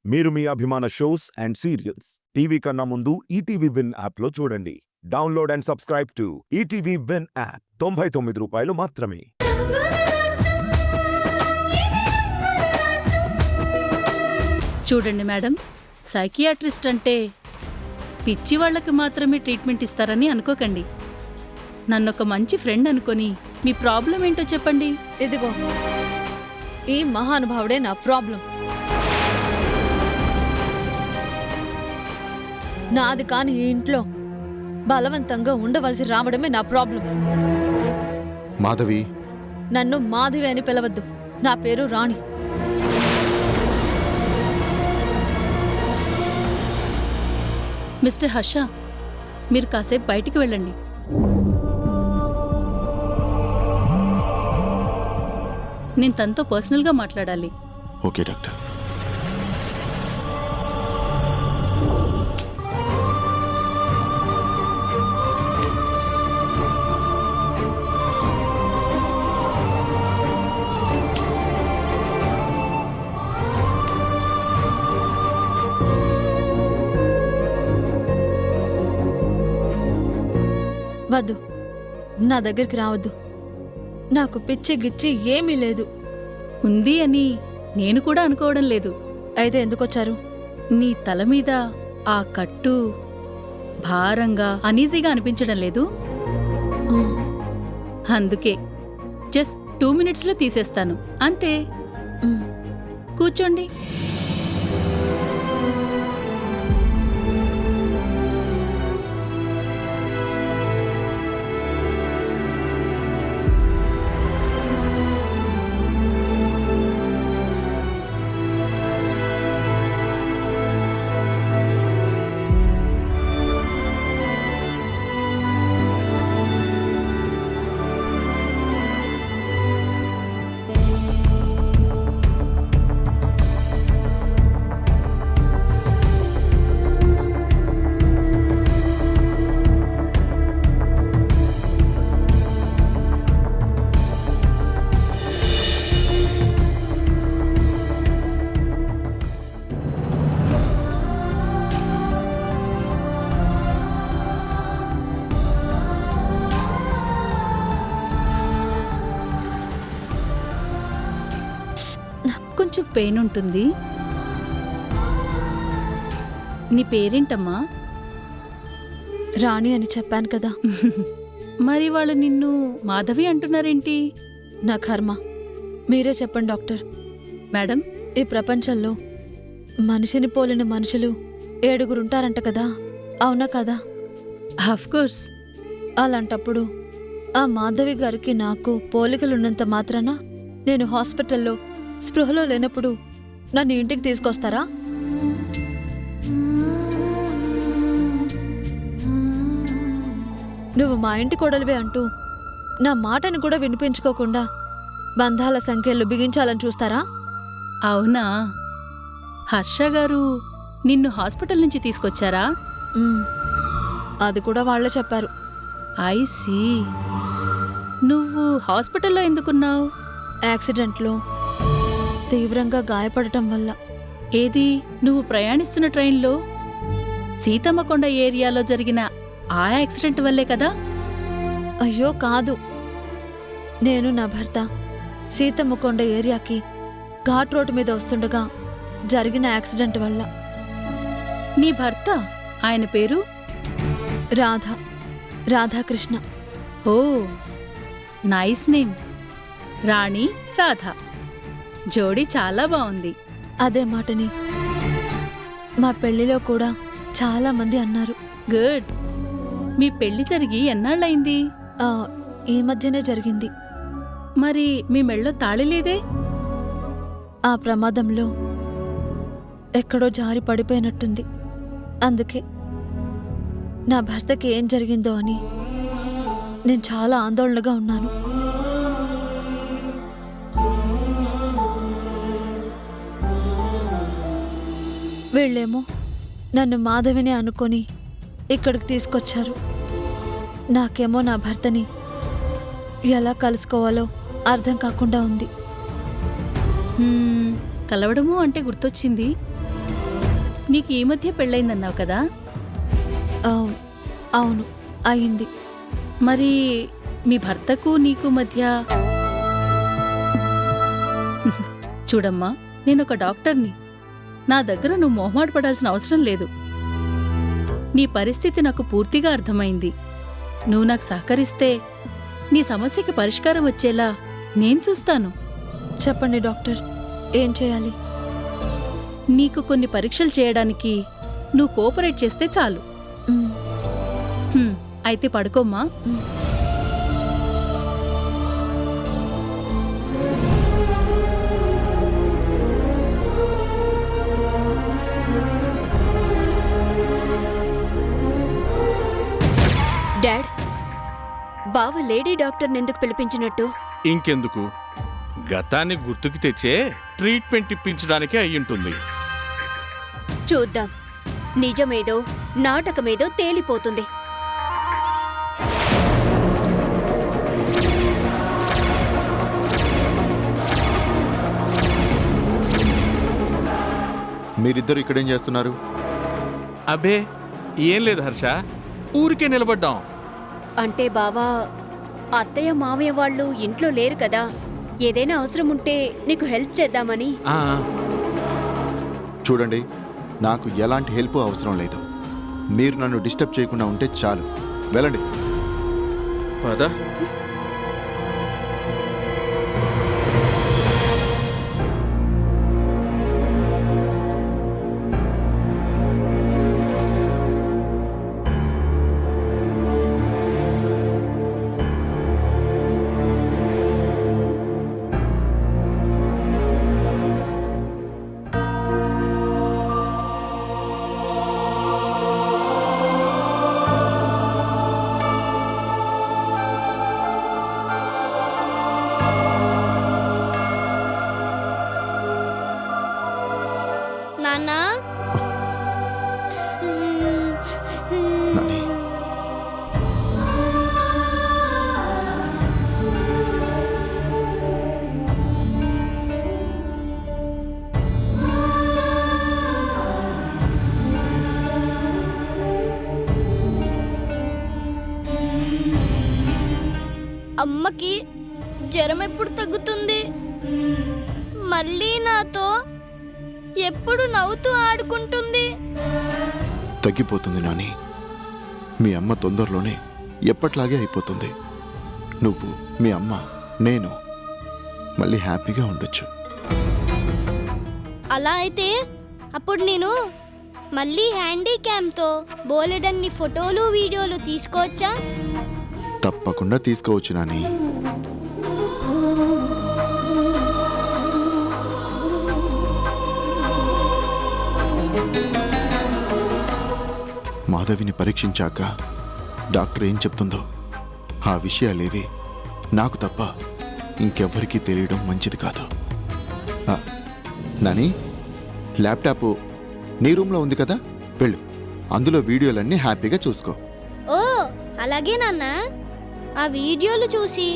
మీరు మీ అభిమాన shows and serials TV కన్నా ముందు ఈటీవీ విన్ యాప్లో చూడండి. Download and subscribe to ETV win app. 99 రూపాయలు మాత్రమే. చూడండి మేడం, సైకియాట్రిస్ట్ అంటే పిచ్చి వాళ్లకి మాత్రమే ట్రీట్మెంట్ ఇస్తారని అనుకోకండి. నన్నొక మంచి ఫ్రెండ్ అనుకొని మీ ప్రాబ్లం ఏంటో చెప్పండి. ఇదిగో ఈ మహానుభావుడే నా ప్రాబ్లం. నాది కాని ఈ ఇంట్లో బలవంతంగా ఉండవలసి రావడమే నా ప్రాబ్లం. మాధవి, నన్ను మాధవి అని పిలవద్దు. నా పేరు రాణి. మిస్టర్ హర్ష, మీరు కాసేపు బయటికి వెళ్ళండి. నేను తనతో పర్సనల్గా మాట్లాడాలి. Okay doctor. వద్దు, నా దగ్గరికి రావద్దు. నాకు పిచ్చి గిచ్చి ఏమీ లేదు. ఉంది అని నేను కూడా అనుకోవడం లేదు. అయితే ఎందుకొచ్చారు? నీ తల మీద ఆ కట్టు భారంగా అనీజీగా అనిపించడం లేదు, అందుకే జస్ట్ 2 మినిట్స్లో తీసేస్తాను అంతే. కూర్చోండి. కొంచెం పెయిన్ ఉంటుంది. నీ పేరేంటమ్మా? రాణి అని చెప్పాను కదా. మరి వాళ్ళు నిన్ను మాధవి అంటున్నారేంటి? నా కర్మ. మీరే చెప్పండి డాక్టర్. మేడం, ఈ ప్రపంచంలో మనిషిని పోలిన మనుషులు 7 ఉంటారంట కదా, అవునా కదా? ఆఫ్కోర్స్. అలాంటప్పుడు ఆ మాధవి గారికి నాకు పోలికలున్నంత మాత్రాన నేను హాస్పిటల్లో స్పృహలో లేనప్పుడు నన్ను ఇంటికి తీసుకొస్తారా? నువ్వు మా ఇంటి కొడలివే అంటూ నా మాటని కూడా వినిపించుకోకుండా బంధాల సంఖ్యలు బిగించాలని చూస్తారా? అవునా? హర్ష గారు నిన్ను హాస్పిటల్ నుంచి తీసుకొచ్చారా? అది కూడా వాళ్ళే చెప్పారు. I see. నువ్వు హాస్పిటల్లో ఎందుకున్నావు? యాక్సిడెంట్లో తీవ్రంగా గాయపడటం వల్ల. ఏది, నువ్వు ప్రయాణిస్తున్న ట్రైన్లో సీతమ్మకొండ ఏరియాలో జరిగిన ఆ యాక్సిడెంట్ వల్లే కదా? అయ్యో కాదు, నేను నా భర్త సీతమ్మకొండ ఏరియాకి ఘాట్ రోడ్డు మీద వస్తుండగా జరిగిన యాక్సిడెంట్ వల్ల. నీ భర్త, ఆయన పేరు? రాధాకృష్ణ. ఓ, నైస్ నేమ్. రాణి, రాధా, జోడీ చాలా బాగుంది. అదే మాటని మా పెళ్లిలో కూడా చాలా మంది అన్నారు. గుడ్. మీ పెళ్లి జరిగి ఎన్నాళ్ళయింది? ఈ మధ్యనే జరిగింది. మరి మీ మెళ్ళో తాళి లేదే? ఆ ప్రమాదంలో ఎక్కడో జారి పడిపోయినట్టుంది. అందుకే నా భర్తకి ఏం జరిగిందో అని నేను చాలా ఆందోళనగా ఉన్నాను. వీళ్ళేమో నన్ను మాధవిని అనుకొని ఇక్కడికి తీసుకొచ్చారు. నాకేమో నా భర్తని ఎలా కలుసుకోవాలో అర్థం కాకుండా ఉంది. కలవడము అంటే గుర్తొచ్చింది, నీకు ఈ మధ్య పెళ్ళైందన్నావు కదా, ఆ, అవును అయింది. మరి మీ భర్తకు నీకు మధ్య చూడమ్మా, నేనొక డాక్టర్ని. నా దగ్గర నువ్వు మొహమాట పడాల్సిన అవసరం లేదు. నీ పరిస్థితి నాకు పూర్తిగా అర్థమైంది. నువ్వు నాకు సహకరిస్తే నీ సమస్యకి పరిష్కారం వచ్చేలా నేను చూస్తాను. చెప్పండి డాక్టర్, ఏం చేయాలి? నీకు కొన్ని పరీక్షలు చేయడానికి నువ్వు కోఆపరేట్ చేస్తే చాలు. మ్, అయితే పడుకోమ్మా. డాడ్, బావ లేడీ డాక్టర్ని ఎందుకు పిలిపించినట్టు? ఇంకెందుకు, గతాన్ని గుర్తుకు తెచ్చే ట్రీట్మెంట్ ఇప్పించడానికే అయ్యుంటుంది. చూద్దాం, నిజమేదో నాటకమేదో తేలిపోతుంది. మీరిద్దరు ఇక్కడేం చేస్తున్నారు? అబే ఏం లేదు హర్ష, ఊరికే నిలబడ్డాం. అంటే బావా, అత్తయ్య మామయ్య వాళ్ళు ఇంట్లో లేరు కదా, ఏదైనా అవసరం ఉంటే నీకు హెల్ప్ చేద్దామని. ఆ, చూడండి, నాకు ఎలాంటి హెల్ప్ అవసరం లేదు. మీరు నన్ను డిస్టర్బ్ చేయకుండా ఉంటే చాలు. వెళ్ళండి. పద. నాన్నా, నాని, అమ్మకి జ్వరం ఎప్పుడు తగ్గుతుంది? మళ్ళీ నాతో ఎప్పుడు నవ్వుతూ ఆడుకుంటుంది? తగ్గిపోతుంది నాని. మీ అమ్మ తొందరలోనే ఎప్పట్లాగే అయిపోతుంది. నువ్వు, మీ అమ్మ, నేను మళ్ళీ హ్యాపీగా ఉండొచ్చు. అలా అయితే అప్పుడు నేను మళ్ళీ హ్యాండీక్యామ్తో బోలెడన్ని ఫోటోలు వీడియోలు తీసుకోవచ్చా? తప్పకుండా తీసుకోవచ్చు నాని. మాధవిని పరీక్షించాక డాక్టర్ ఏం చెప్తుందో ఆ విషయాలేవి నాకు తప్ప ఇంకెవ్వరికీ తెలియడం మంచిది కాదు. ఆ, నాని, ల్యాప్టాప్ నీ రూమ్లో ఉంది కదా, వెళ్ళు. అందులో వీడియోలన్నీ హ్యాపీగా చూసుకో. ఓ అలాగే నాన్న, ఆ వీడియోలు చూసి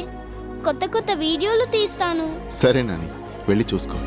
కొత్త కొత్త వీడియోలు తీస్తాను. సరే నాని, వెళ్ళి చూసుకో.